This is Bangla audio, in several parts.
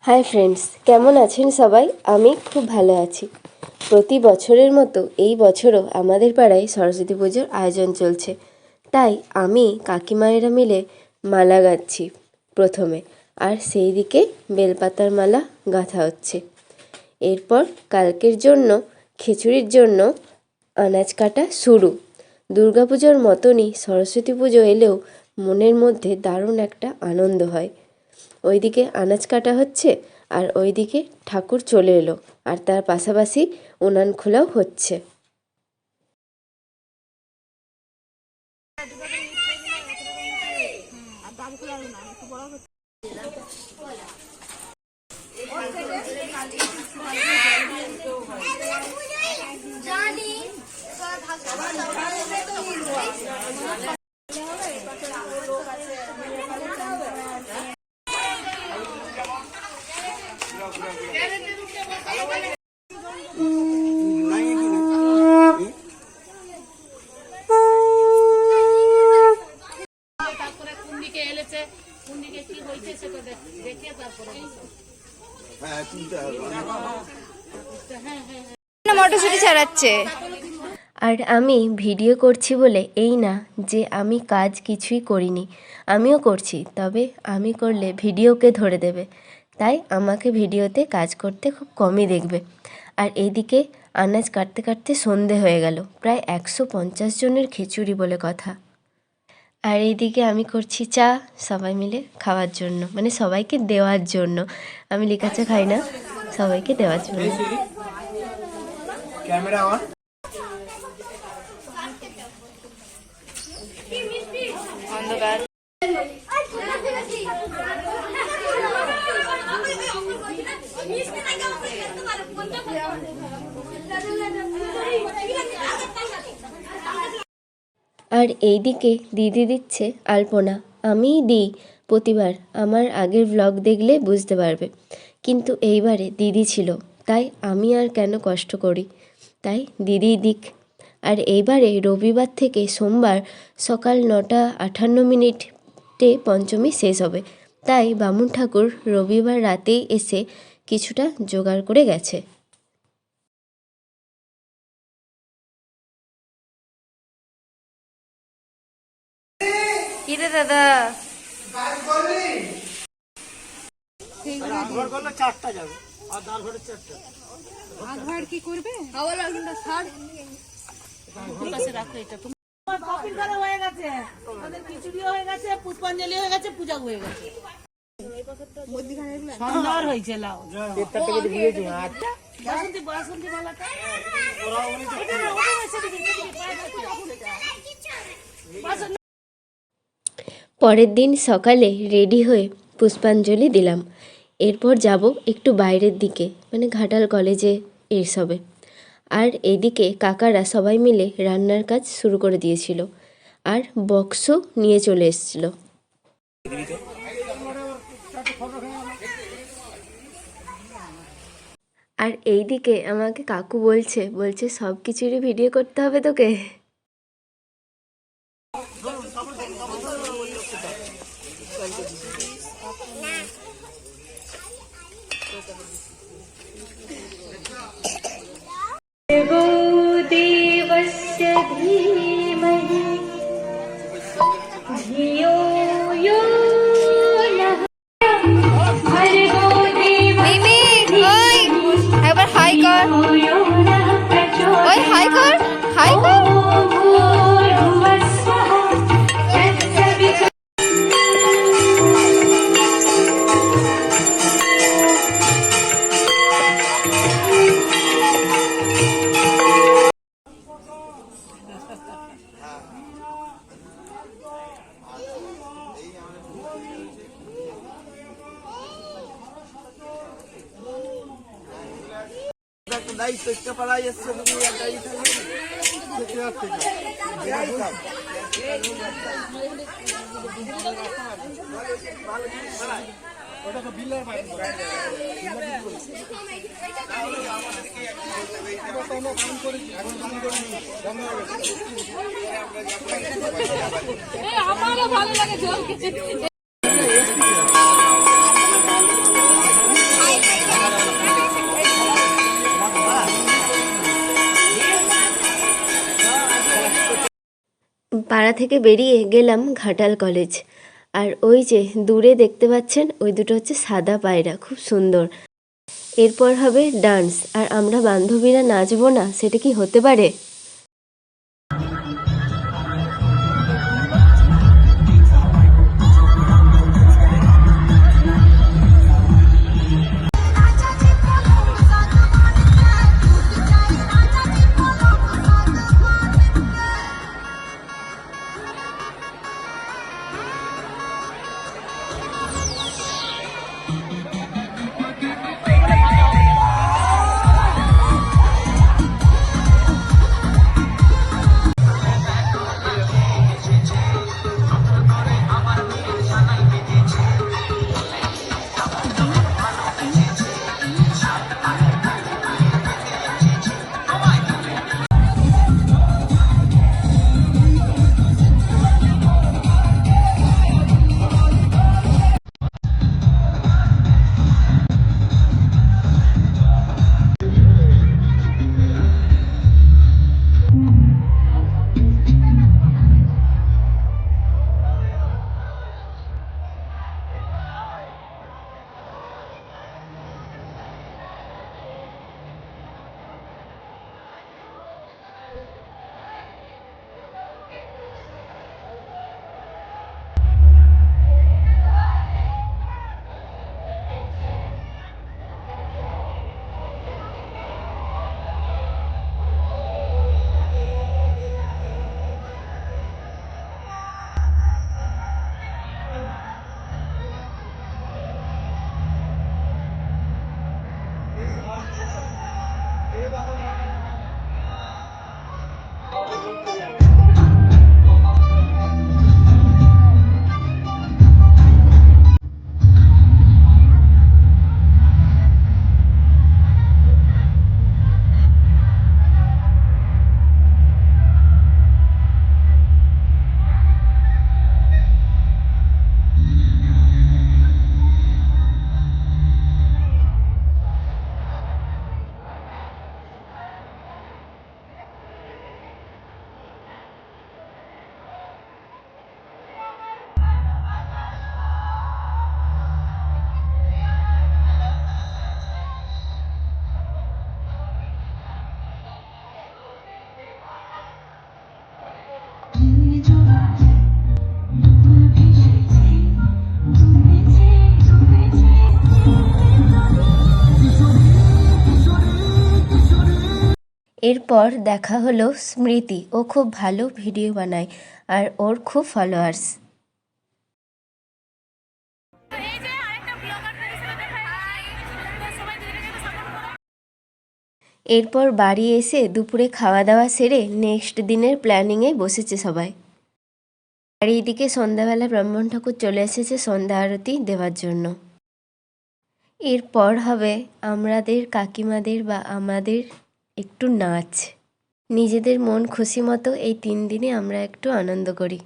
হাই ফ্রেন্ডস, কেমন আছেন সবাই? আমি খুব ভালো আছি। প্রতি বছরের মতো এই বছরও আমাদের পাড়ায় সরস্বতী পুজোর আয়োজন চলছে। তাই আমি কাকিমায়েরা মিলে মালা গাঁথছি প্রথমে, আর সেই দিকে বেলপাতার মালা গাঁথা হচ্ছে। এরপর কালকের জন্য খিচুড়ির জন্য আনাজ কাটা শুরু। দুর্গাপুজোর মতনই সরস্বতী পুজো এলেও মনের মধ্যে দারুণ একটা আনন্দ হয়। ওইদিকে আনাজ কাটা হচ্ছে আর ওইদিকে ঠাকুর চলে এলো, আর তার পাশাপাশি উনান খোলাও হচ্ছে। মটরশুঁটি ছাড়াচ্ছে। আর আমি ভিডিও করছি বলে এই না যে আমি কাজ কিছুই করিনি, আমিও করছি। তবে আমি করলে ভিডিওকে ধরে দেবে, তাই আমাকে ভিডিওতে কাজ করতে খুব কমই দেখবে। আর এইদিকে আনাজ কাটতে কাটতে সন্ধে হয়ে গেল, প্রায় 150 জনের খিচুড়ি বলে কথা। আর এইদিকে আমি করছি চা সবাই মিলে খাওয়ার জন্য, মানে সবাইকে দেওয়ার জন্য। আমি লিকা চা খাই না, সবাইকে দেওয়ার জন্য। Camera on. অন্ধকার। আর এইদিকে দিদি দিচ্ছে আলপনা। আমিই দিই প্রতিবার, আমার আগের ব্লগ দেখলে বুঝতে পারবে। কিন্তু এইবারে দিদি ছিল, তাই আমি আর কেন কষ্ট করি, তাই দিদি দিক। আর এইবারে রবিবার থেকে সোমবার সকাল 9:58 পঞ্চমী শেষ হবে, তাই বামুন ঠাকুর রবিবার রাতেই এসে কিছুটা জোগাড় করে গেছে। কি রে দাদা? চারটা যাবে আর দাঁড় ঘরে চারটা। আধার কি করবে? হাওয়া লাগবে না, ছাড়। কাছে রাখো এটা। কপিল করা হয়ে গেছে, আমাদের খিচুড়ি হয়ে গেছে, পুষ্পাঞ্জলি হয়ে গেছে, পূজা হয়ে গেছে। সুন্দর হয়েছে লাউ। বাসন্তী বাসন্তী মালাটা পরের দিন সকালে রেডি হয়ে পুষ্পাঞ্জলি দিলাম। এরপর যাব একটু বাইরের দিকে, মানে ঘাটাল কলেজে এসবে। আর এদিকে কাকারা সবাই মিলে রান্নার কাজ শুরু করে দিয়েছিল, আর বক্সও নিয়ে চলে এসেছিল। আর এইদিকে আমাকে কাকু বলছে সব কিছুরই ভিডিও করতে হবে তোকে। देवस्य धीमहि धियो यो नः भर्गो देवस्य একবার হাই কর। धियो नः प्रचोदयात्। ওই হাই কর, হাই কর। भूर्भुवस्सुवः तत्सवितुर्वरेण्यं। দায়িত্ব একটা পালাই এসছে, তুমি দায়িত্ব ওটা তো বিল্লার বাইরে আমারও ভালো লাগে জল খেতে। পাড়া থেকে বেরিয়ে গেলাম ঘাটাল কলেজ। আর ওই যে দূরে দেখতে পাচ্ছেন ওই দুটো হচ্ছে সাদা পায়রা, খুব সুন্দর। এরপর হবে ডান্স, আর আমরা বান্ধবীরা নাচবো না, সেটা কি হতে পারে? এরপর দেখা হলো স্মৃতি। ও খুব ভালো ভিডিও বানায় আর ওর খুব ফলোয়ার্স। এরপর বাড়ি এসে দুপুরে খাওয়া দাওয়া সেরে নেক্সট দিনের প্ল্যানিংয়ে বসেছে সবাই। আর এইদিকে সন্ধ্যাবেলা ব্রাহ্মণ ঠাকুর চলে এসেছে সন্ধ্যা আরতি দেওয়ার জন্য। এরপর হবে আমাদের কাকিমাদের বা আমাদের একটু নাচ। নিজেদের মন খুশি মতো এই 3 দিনে আমরা একটু আনন্দ করি।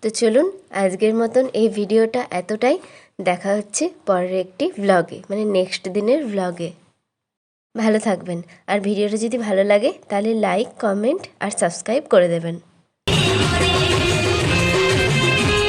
তো চলুন আজকের মতন এই ভিডিওটা এতটাই। দেখা হচ্ছে পরের একটি ভ্লগে, মানে নেক্সট দিনের ভ্লগে। ভালো থাকবেন, আর ভিডিওটা যদি ভালো লাগে তাহলে লাইক, কমেন্ট আর সাবস্ক্রাইব করে দেবেন।